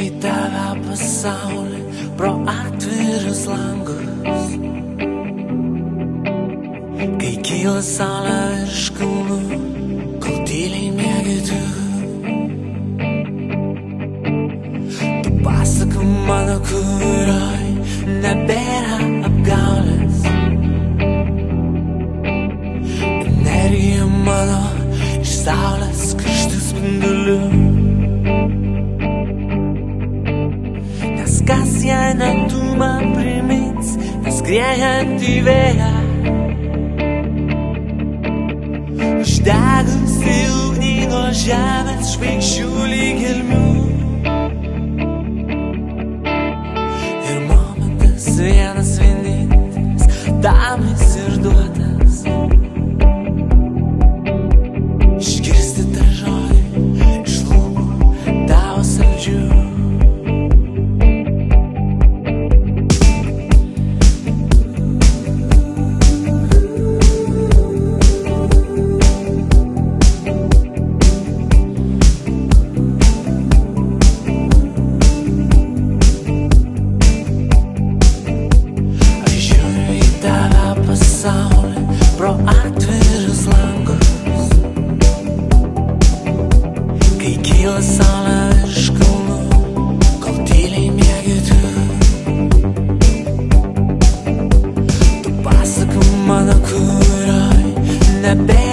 į tave pasaulį pro atvirus langus. Kai kyla saulė virš kalnų, kol tyliai miegi tu. Tu pasaka mano, kurioj nebėra apgaulės. Energija mano iš saulės karštų spindulių. Nes kas jei ne tu man primins, neskriejanti vėją, uždegusi ugnį nuo žemės žvaigždžių lyg gelmių. Ir momentas vienas vienintelis tam jis ir duotas. Išgirsti tą žodį iš lūpų tavo saldžių. Pasaulį pro atvirus langus. Kai kyla saulė virš kalnų, kol tyliai miegi tu. Tu pasaka mano, kurioj nebėra